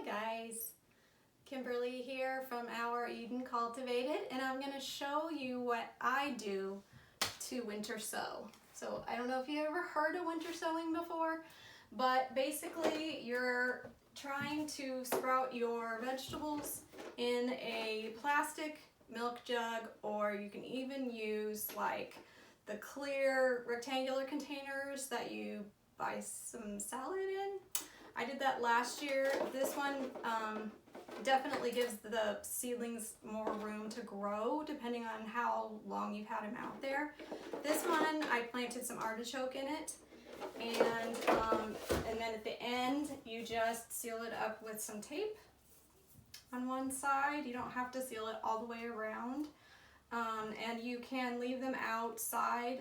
guys, Kimberly here from Our Eden Cultivated, and I'm going to show you what I do to winter sow. So I don't know if you ever heard of winter sowing before, but basically you're trying to sprout your vegetables in a plastic milk jug, or you can even use like the clear rectangular containers that you buy some salad in. I did that last year. This one definitely gives the seedlings more room to grow depending on how long you've had them out there. This one, I planted some artichoke in it, and then at the end you just seal it up with some tape on one side. You don't have to seal it all the way around, and you can leave them outside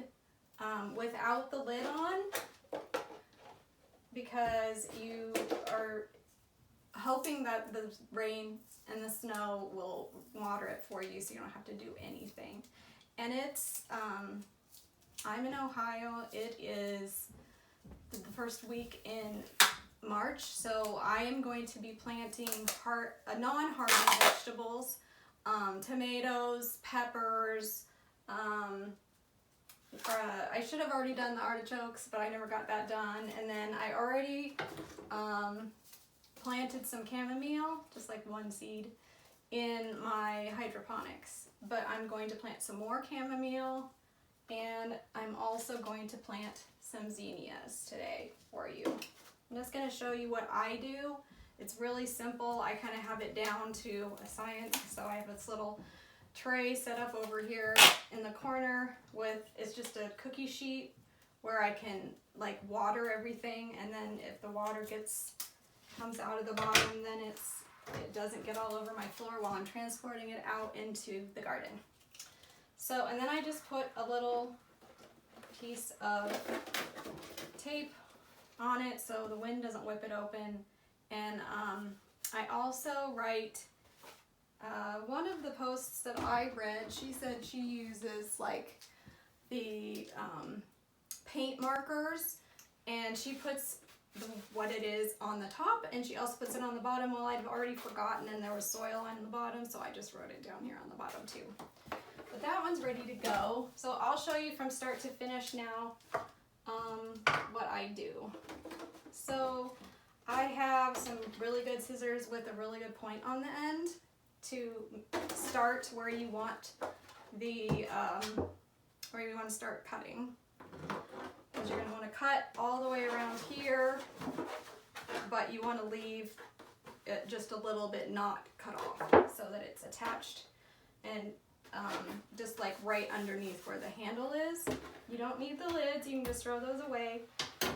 without the lid on, because you are hoping that the rain and the snow will water it for you so you don't have to do anything. And it's, I'm in Ohio, it is the first week in March, so I am going to be planting non-hardened vegetables, tomatoes, peppers, I should have already done the artichokes, but I never got that done. And then I already planted some chamomile, just like one seed, in my hydroponics. But I'm going to plant some more chamomile, and I'm also going to plant some zinnias today for you. I'm just going to show you what I do. It's really simple. I kind of have it down to a science. So I have this little tray set up over here in the corner it's just a cookie sheet where I can like water everything, and then if the water comes out of the bottom, then it doesn't get all over my floor while I'm transporting it out into the garden. So, and then I just put a little piece of tape on it so the wind doesn't whip it open. And I also write, one of the posts that I read, she said she uses like the paint markers, and she puts what it is on the top, and she also puts it on the bottom. Well, I'd already forgotten, and there was soil on the bottom, so I just wrote it down here on the bottom too. But that one's ready to go. So I'll show you from start to finish now what I do. So I have some really good scissors with a really good point on the end to start where you want to start cutting, because you're going to want to cut all the way around here, but you want to leave it just a little bit not cut off so that it's attached, and just like right underneath where the handle is. You don't need the lids, you can just throw those away.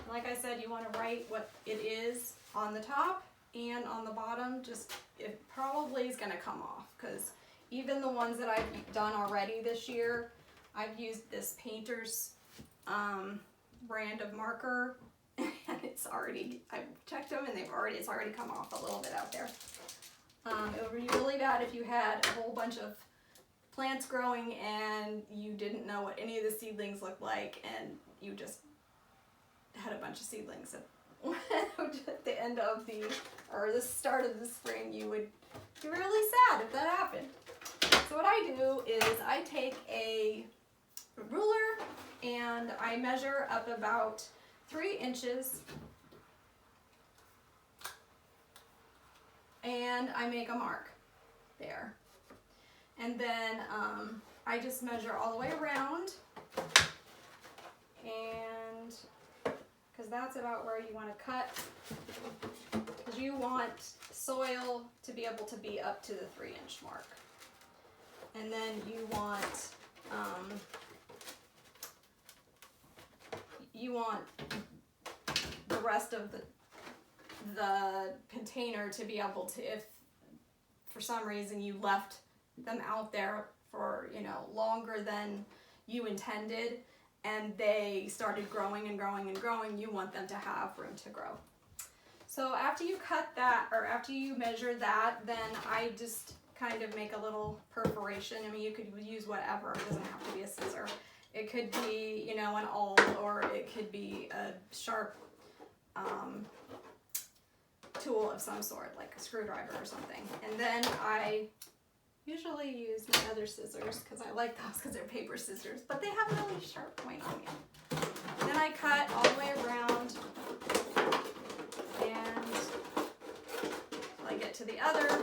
Like I said, you want to write what it is on the top and on the bottom. Just, it probably is going to come off, because even the ones that I've done already this year, I've used this Painter's brand of marker, and I've checked them, and it's already come off a little bit out there. It would be really bad if you had a whole bunch of plants growing and you didn't know what any of the seedlings looked like, and you just had a bunch of seedlings at the end of the start of the spring. You would be really sad if that happened. So what I do is I take a ruler and I measure up about 3 inches, and I make a mark there. And then I just measure all the way around, and because that's about where you want to cut, because you want soil to be able to be up to the 3-inch mark. And then you want the rest of the container to be able to, if for some reason you left them out there for longer than you intended, and they started growing and growing and growing, you want them to have room to grow. So after you cut that, or after you measure that, then I just kind of make a little perforation. I mean, you could use whatever. It doesn't have to be a scissor. It could be, an awl, or it could be a sharp tool of some sort, like a screwdriver or something. And then I usually use my other scissors because I like those because they're paper scissors, but they have a really sharp point on you. Then I cut all the way around and till I get to the other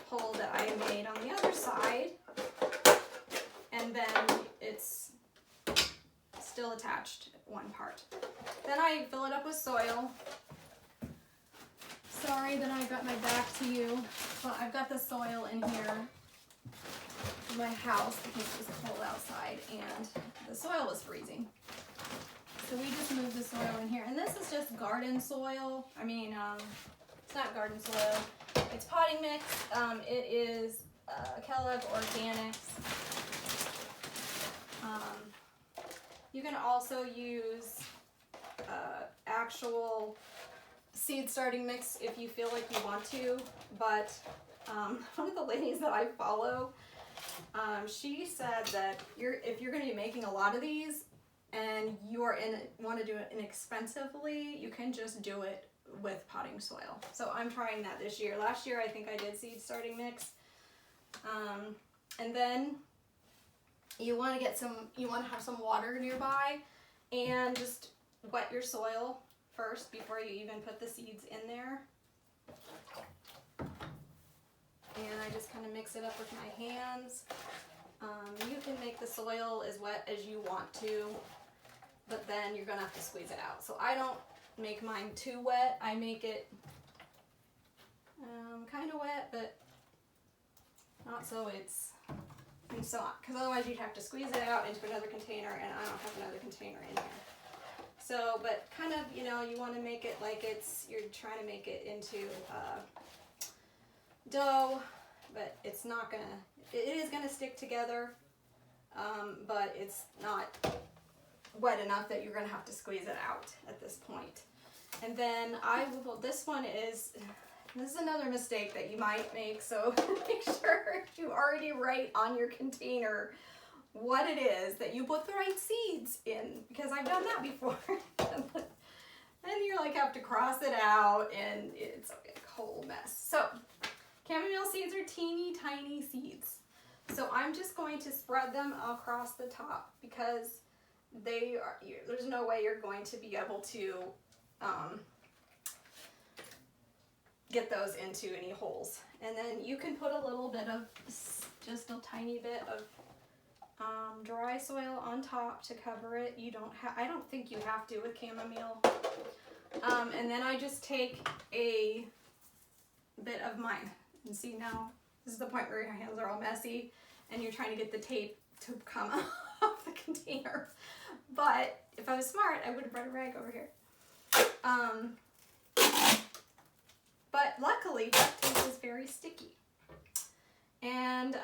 hole that I made on the other side, and then it's still attached one part. Then I fill it up with soil. Sorry that I got my back to you, but I've got the soil in here in my house because it was cold outside and the soil was freezing. So we just moved the soil in here. And this is just garden soil. I mean, it's not garden soil. It's potting mix. It is Kellogg Organics. You can also use actual seed starting mix if you feel like you want to, but one of the ladies that I follow, she said that if you're going to be making a lot of these and you want to do it inexpensively, you can just do it with potting soil. So I'm trying that this year. Last year I think I did seed starting mix, and then you want to have some water nearby and just wet your soil first before you even put the seeds in there. And I just kind of mix it up with my hands. You can make the soil as wet as you want to, but then you're gonna have to squeeze it out. So I don't make mine too wet. I make it kind of wet, but not so it's, and so, because otherwise you'd have to squeeze it out into another container, and I don't have another container in here. So, but kind of, you know, you want to make it like you're trying to make it into dough, but it's not gonna, it is gonna stick together, but it's not wet enough that you're gonna have to squeeze it out at this point. And then this is another mistake that you might make, so make sure you already write on your container what it is that you put the right seeds in, because I've done that before. Then you like have to cross it out and it's a whole mess. So chamomile seeds are teeny tiny seeds. So I'm just going to spread them across the top because there's no way you're going to be able to get those into any holes. And then you can put a little bit of, just a tiny bit of dry soil on top to cover it. I don't think you have to with chamomile. And then I just take a bit of mine. And see, now this is the point where your hands are all messy and you're trying to get the tape to come off the container. But if I was smart, I would have brought a rag over here. But luckily, duct tape is very sticky. And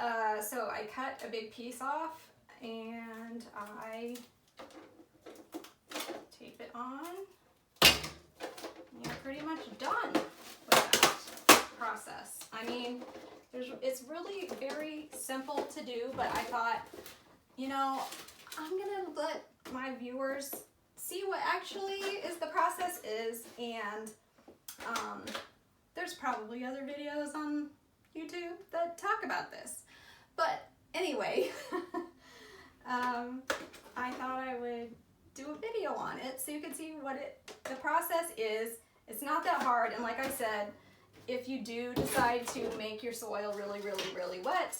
so I cut a big piece off and I tape it on. You're pretty much done with that process. I mean, it's really very simple to do, but I thought, you know, I'm gonna let my viewers see what actually is the process is, and there's probably other videos on YouTube that talk about this. But anyway, I thought I would do a video on it so you can see what the process is. It's not that hard, and like I said, if you do decide to make your soil really, really, really wet,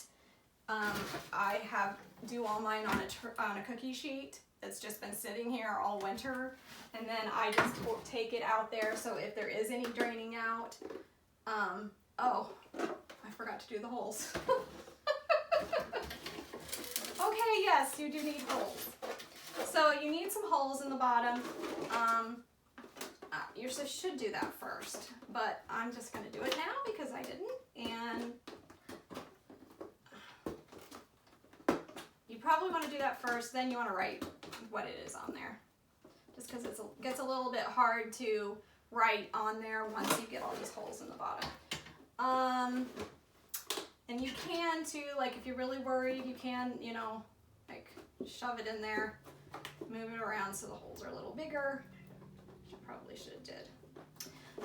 I do all mine on a cookie sheet that's just been sitting here all winter, and then I just take it out there, so if there is any draining out, oh, I forgot to do the holes. Okay, yes, you do need holes. So you need some holes in the bottom. You should do that first, but I'm just going to do it now because I didn't, and you probably want to do that first, then you want to write what it is on there, just because it gets a little bit hard to write on there once you get all these holes in the bottom. And you can too, like if you're really worried, you can, you know, like shove it in there, move it around so the holes are a little bigger, which I probably should have did.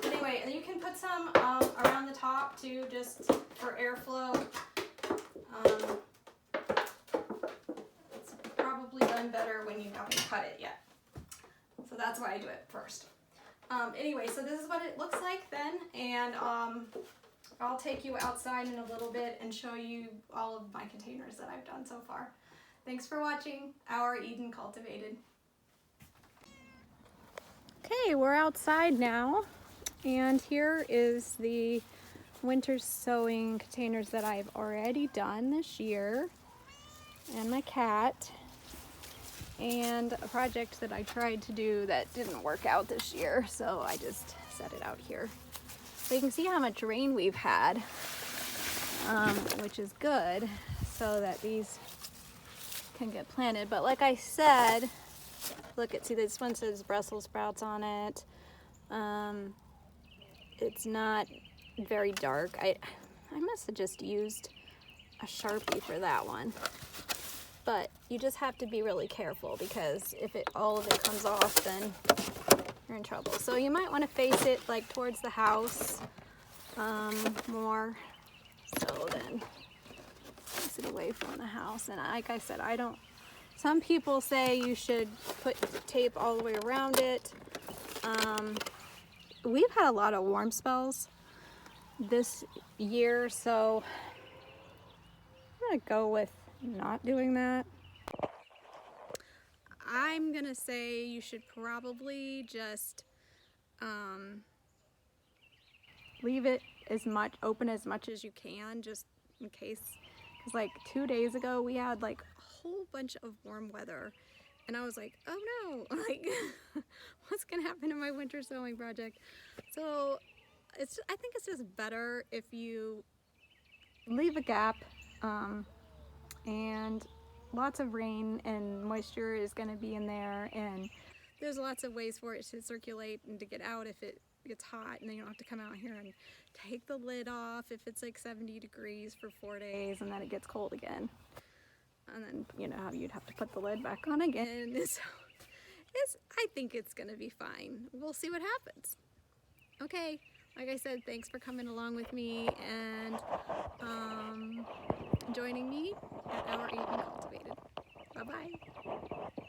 Anyway, and you can put some around the top too, just for airflow. It's probably done better when you haven't cut it yet. So that's why I do it first. Anyway, so this is what it looks like then, and I'll take you outside in a little bit and show you all of my containers that I've done so far. Thanks for watching Our Eden Cultivated. Okay, we're outside now, and here is the winter sowing containers that I've already done this year, and my cat, and a project that I tried to do that didn't work out this year, so I just set it out here. So you can see how much rain we've had, which is good, so that these can get planted. But like I said, look at, see, this one says Brussels sprouts on it. It's not very dark. I must have just used a Sharpie for that one. But you just have to be really careful, because if all of it comes off, then you're in trouble. So you might want to face it like towards the house more, so then face it away from the house. And like I said, some people say you should put tape all the way around it. We've had a lot of warm spells this year, so I'm gonna go with not doing that. I'm gonna say you should probably just leave it open as much as you can, just in case, because like 2 days ago we had like a whole bunch of warm weather, and I was like, oh no, like what's gonna happen to my winter sowing project? So I think it's just better if you leave a gap, and lots of rain and moisture is going to be in there, and there's lots of ways for it to circulate and to get out if it gets hot, and then you don't have to come out here and take the lid off if it's like 70 degrees for 4 days and then it gets cold again, and then you know how you'd have to put the lid back on again. So I think it's going to be fine. We'll see what happens. Okay, like I said, thanks for coming along with me and joining me at Our Eden Cultivated. Bye-bye.